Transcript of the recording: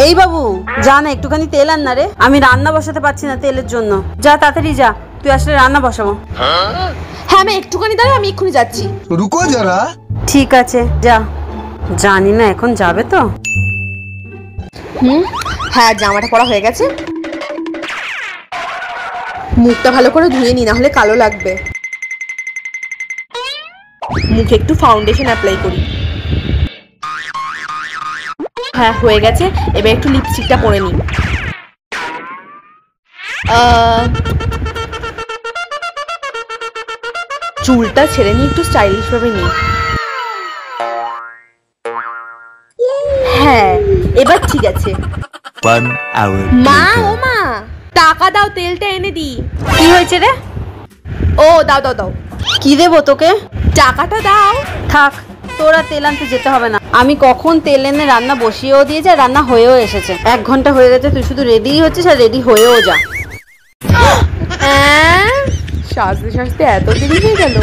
এই বাবু, যা না একটুখানি তেল আন না রে, আমি রান্না বসাতে পারছি না তেলের জন্য। যা তাড়াতাড়ি যা, তুই আসলে রান্না বসাবো। হ্যাঁ আমি একটুখানি দাঁড়া, আমি এক্ষুনি যাচ্ছি। রুকো যারা। ঠিক আছে যা। জানি না এখন যাবে তো। হ্যাঁ জামাটা পরা হয়ে গেছে, মুখটা ভালো করে ধুয়ে নি, না হলে কালো লাগবে। মুখে একটু ফাউন্ডেশন অ্যাপ্লাই করি। হ্যাঁ হয়ে গেছে, এবার একটু লিপস্টিকটা পরে নি। চুলটা ছেড়ে নিয়ে একটু স্টাইলিশ ভাবে নি। হ্যাঁ এবার ঠিক আছে। মা ও মা, টাকা দাও, তেলটা এনে দি। কি হয়েছে রে? ও দাও দাও দাও। কি দেবো তোকে? টাকাটা দাও। থাক, তোরা তেল আনতে যেতে হবে না, আমি কখন তেল এনে রান্না বসিয়েও দিয়েছি, আর রান্না হয়েও এসেছে। 1 ঘন্টা হয়ে গেছে, তুই শুধু রেডিই হচ্ছিস আর রেডি হয়েও যা। সাজতে সাজতে এত দেরি হয়ে গেল।